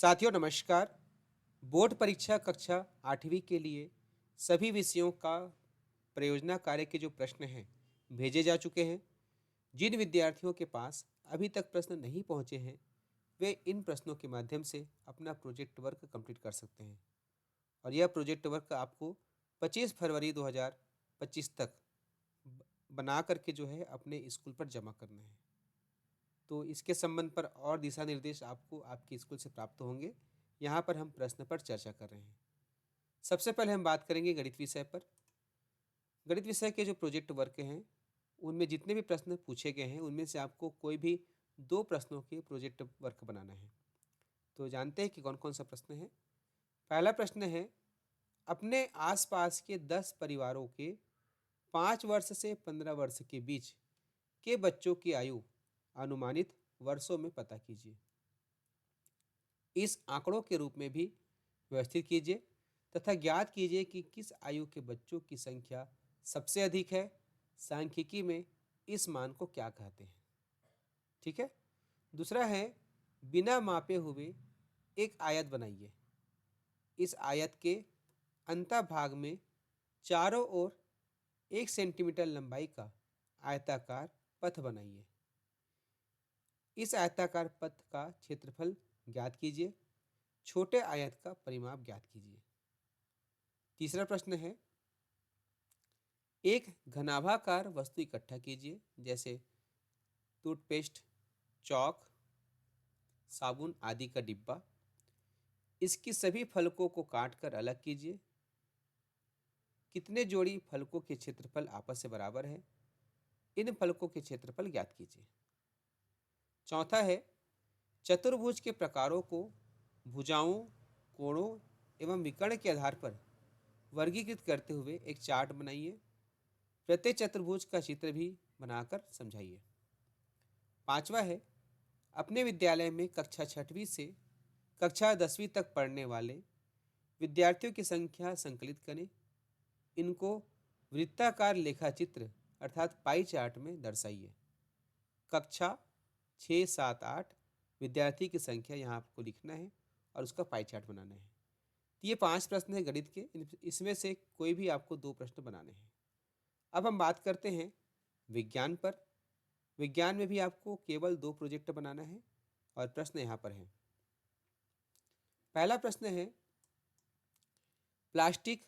साथियों नमस्कार। बोर्ड परीक्षा कक्षा 8वीं के लिए सभी विषयों का परियोजना कार्य के जो प्रश्न हैं भेजे जा चुके हैं। जिन विद्यार्थियों के पास अभी तक प्रश्न नहीं पहुंचे हैं वे इन प्रश्नों के माध्यम से अपना प्रोजेक्ट वर्क कंप्लीट कर सकते हैं और यह प्रोजेक्ट वर्क आपको 25 फरवरी 2025 तक बना करके जो है अपने स्कूल पर जमा करना है। तो इसके संबंध पर और दिशा निर्देश आपको आपके स्कूल से प्राप्त होंगे। यहाँ पर हम प्रश्न पर चर्चा कर रहे हैं। सबसे पहले हम बात करेंगे गणित विषय पर। गणित विषय के जो प्रोजेक्ट वर्क हैं उनमें जितने भी प्रश्न पूछे गए हैं उनमें से आपको कोई भी 2 प्रश्नों के प्रोजेक्ट वर्क बनाना है। तो जानते हैं कि कौन कौन सा प्रश्न है। पहला प्रश्न है, अपने आसपास के 10 परिवारों के 5 वर्ष से 15 वर्ष के बीच के बच्चों की आयु अनुमानित वर्षों में पता कीजिए। इस आंकड़ों के रूप में भी व्यवस्थित कीजिए तथा ज्ञात कीजिए कि किस आयु के बच्चों की संख्या सबसे अधिक है। सांख्यिकी में इस मान को क्या कहते हैं। ठीक है। दूसरा है, बिना मापे हुए एक आयत बनाइए। इस आयत के अंतःभाग में चारों ओर 1 सेंटीमीटर लंबाई का आयताकार पथ बनाइए। इस आयताकार पथ का क्षेत्रफल ज्ञात कीजिए। छोटे आयत का परिमाप ज्ञात कीजिए। तीसरा प्रश्न है, एक घनाभाकार वस्तु इकट्ठा कीजिए जैसे टूथपेस्ट, चौक, साबुन आदि का डिब्बा। इसकी सभी फलकों को काटकर अलग कीजिए। कितने जोड़ी फलकों के क्षेत्रफल आपस से बराबर है। इन फलकों के क्षेत्रफल ज्ञात कीजिए। चौथा है, चतुर्भुज के प्रकारों को भुजाओं, कोणों एवं विकर्ण के आधार पर वर्गीकृत करते हुए एक चार्ट बनाइए। प्रत्येक चतुर्भुज का चित्र भी बनाकर समझाइए। पांचवा है, अपने विद्यालय में कक्षा 6वीं से कक्षा 10वीं तक पढ़ने वाले विद्यार्थियों की संख्या संकलित करें। इनको वृत्ताकार लेखा चित्र अर्थात पाई चार्ट में दर्शाइए। कक्षा 6, 7, 8 विद्यार्थी की संख्या यहाँ आपको लिखना है और उसका पाई चार्ट बनाना है। तो ये 5 प्रश्न हैं गणित के। इसमें से कोई भी आपको 2 प्रश्न बनाने हैं। अब हम बात करते हैं विज्ञान पर। विज्ञान में भी आपको केवल 2 प्रोजेक्ट बनाना है और प्रश्न यहाँ पर है। पहला प्रश्न है, प्लास्टिक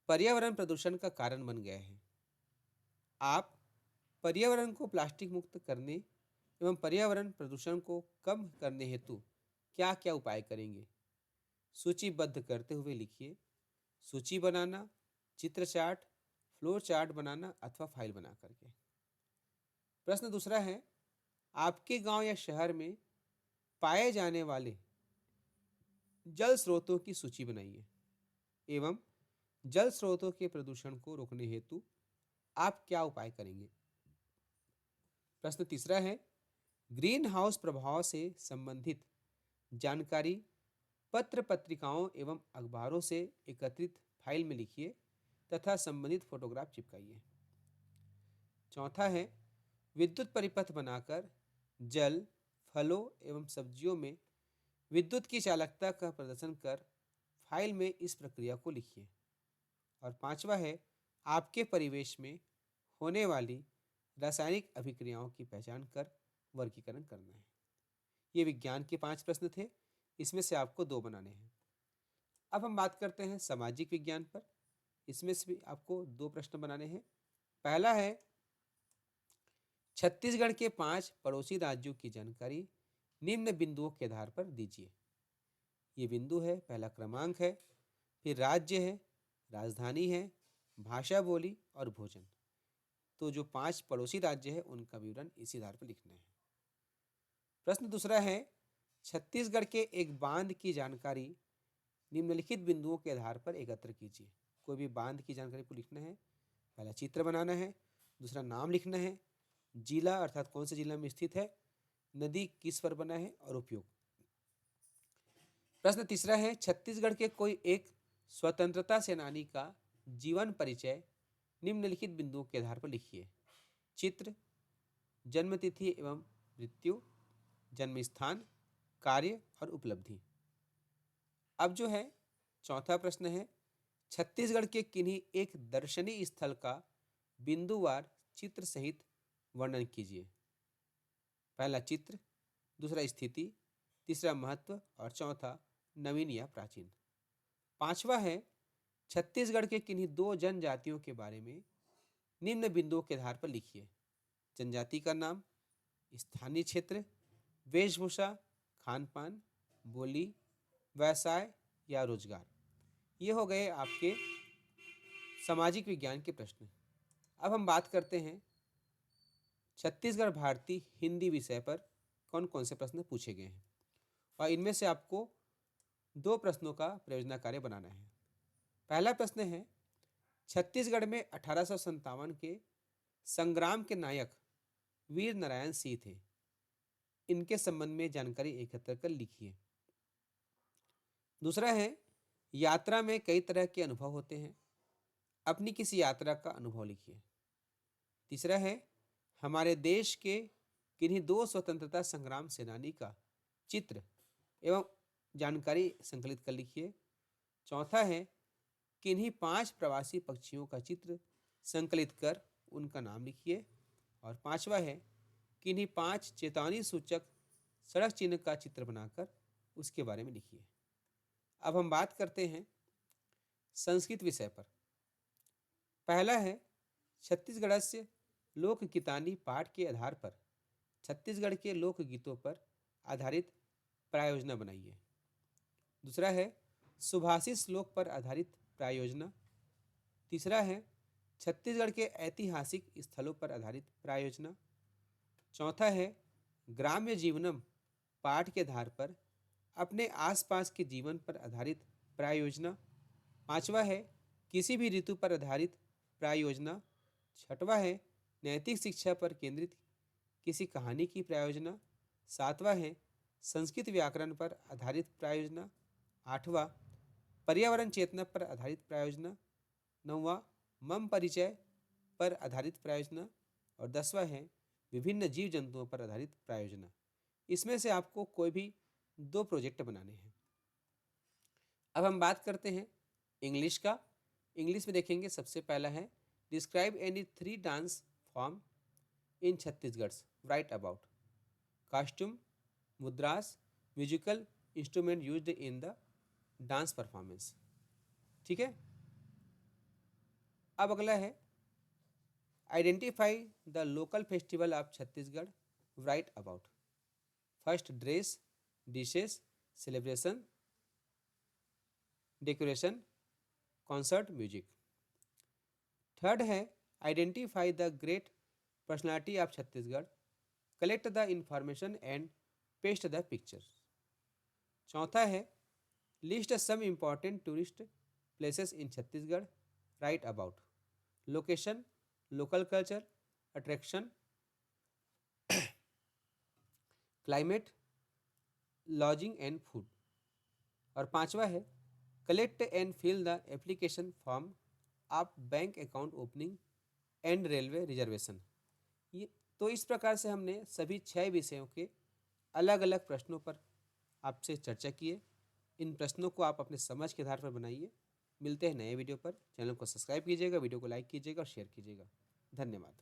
पर्यावरण प्रदूषण का कारण बन गया है। आप पर्यावरण को प्लास्टिक मुक्त करने एवं पर्यावरण प्रदूषण को कम करने हेतु क्या क्या उपाय करेंगे। सूचीबद्ध करते हुए लिखिए। सूची बनाना, चित्र चार्ट, फ्लो चार्ट बनाना अथवा फाइल बना करके। प्रश्न दूसरा है, आपके गांव या शहर में पाए जाने वाले जल स्रोतों की सूची बनाइए एवं जल स्रोतों के प्रदूषण को रोकने हेतु आप क्या उपाय करेंगे। प्रश्न तीसरा है, ग्रीन हाउस प्रभाव से संबंधित जानकारी पत्र पत्रिकाओं एवं अखबारों से एकत्रित फाइल में लिखिए तथा संबंधित फोटोग्राफ चिपकाइए। चौथा है, विद्युत परिपथ बनाकर जल, फलों एवं सब्जियों में विद्युत की चालकता का प्रदर्शन कर फाइल में इस प्रक्रिया को लिखिए। और पांचवा है, आपके परिवेश में होने वाली रासायनिक अभिक्रियाओं की पहचान कर वर्गीकरण करना है। ये विज्ञान के 5 प्रश्न थे। इसमें से आपको 2 बनाने हैं। अब हम बात करते हैं सामाजिक विज्ञान पर। इसमें से भी आपको 2 प्रश्न बनाने हैं। पहला है, छत्तीसगढ़ के 5 पड़ोसी राज्यों की जानकारी निम्न बिंदुओं के आधार पर दीजिए। ये बिंदु है, पहला क्रमांक है, फिर राज्य है, राजधानी है, भाषा बोली और भोजन। तो जो 5 पड़ोसी राज्य है उनका विवरण इसी आधार पर लिखना है। प्रश्न दूसरा है, छत्तीसगढ़ के एक बांध की जानकारी निम्नलिखित बिंदुओं के आधार पर एकत्र कीजिए। कोई भी बांध की जानकारी को लिखना है। पहला चित्र बनाना है, दूसरा नाम लिखना है, जिला अर्थात कौन से जिला में स्थित है, नदी किस पर बना है और उपयोग। प्रश्न तीसरा है, छत्तीसगढ़ के कोई एक स्वतंत्रता सेनानी का जीवन परिचय निम्नलिखित बिंदुओं के आधार पर लिखिए। चित्र, जन्म तिथि एवं मृत्यु, जन्म स्थान, कार्य और उपलब्धि। अब जो है चौथा प्रश्न है, छत्तीसगढ़ के किन्हीं एक दर्शनीय स्थल का बिंदुवार चित्र सहित वर्णन कीजिए। पहला चित्र, दूसरा स्थिति, तीसरा महत्व और चौथा नवीन या प्राचीन। पांचवा है, छत्तीसगढ़ के किन्हीं दो जनजातियों के बारे में निम्न बिंदुओं के आधार पर लिखिए। जनजाति का नाम, स्थानीय क्षेत्र, वेशभूषा, खान पान, बोली, व्यवसाय या रोजगार। ये हो गए आपके सामाजिक विज्ञान के प्रश्न। अब हम बात करते हैं छत्तीसगढ़ भारतीय हिंदी विषय पर कौन कौन से प्रश्न पूछे गए हैं, और इनमें से आपको दो प्रश्नों का प्रयोजना कार्य बनाना है। पहला प्रश्न है, छत्तीसगढ़ में 1857 के संग्राम के नायक वीर नारायण सिंह थे, इनके संबंध में जानकारी एकत्र कर लिखिए। दूसरा है, यात्रा में कई तरह के अनुभव होते हैं, अपनी किसी यात्रा का अनुभव लिखिए। तीसरा है, हमारे देश के किन्हीं दो स्वतंत्रता संग्राम सेनानी का चित्र एवं जानकारी संकलित कर लिखिए। चौथा है, किन्हीं 5 प्रवासी पक्षियों का चित्र संकलित कर उनका नाम लिखिए। और पांचवा है, किन्हीं 5 चेतावनी सूचक सड़क चिन्ह का चित्र बनाकर उसके बारे में लिखिए। अब हम बात करते हैं संस्कृत विषय पर। पहला है, छत्तीसगढ़ से लोक गीतानी पाठ के आधार पर छत्तीसगढ़ के लोकगीतों पर आधारित प्रायोजना बनाइए। दूसरा है, सुभाषित श्लोक पर आधारित प्रायोजना। तीसरा है, छत्तीसगढ़ के ऐतिहासिक स्थलों पर आधारित प्रायोजना। चौथा है, ग्राम्य जीवनम पाठ के आधार पर अपने आसपास के जीवन पर आधारित प्रायोजना। पांचवा है, किसी भी ऋतु पर आधारित प्रायोजना। छठवा है, नैतिक शिक्षा पर केंद्रित किसी कहानी की प्रायोजना। सातवां है, संस्कृत व्याकरण पर आधारित प्रायोजना। आठवां, पर्यावरण चेतना पर आधारित प्रायोजना। नौवां, मम परिचय पर आधारित प्रायोजना। और 10वां है, विभिन्न जीव जंतुओं पर आधारित प्रायोजना। इसमें से आपको कोई भी 2 प्रोजेक्ट बनाने हैं। अब हम बात करते हैं इंग्लिश का। इंग्लिश में देखेंगे, सबसे पहला है, describe any 3 dance form in Chhattisgarh, write about. Costume, mudras, musical instrument used in the dance performance. ठीक है। अब अगला है, identify the local festival of Chhattisgarh, write about. First, dress, dishes, celebration, decoration, concert, music. Third है, identify the great personality of Chhattisgarh, collect the information and paste the picture. चौथा है, list some important tourist places in Chhattisgarh, write about. Location, local culture, attraction, climate, lodging and food. और पांचवा है, collect and fill the application form of bank account opening and railway reservation. ये तो इस प्रकार से हमने सभी 6 विषयों के अलग अलग प्रश्नों पर आपसे चर्चा किए। इन प्रश्नों को आप अपने समझ के आधार पर बनाइए। मिलते हैं नए वीडियो पर। चैनल को सब्सक्राइब कीजिएगा, वीडियो को लाइक कीजिएगा और शेयर कीजिएगा। धन्यवाद।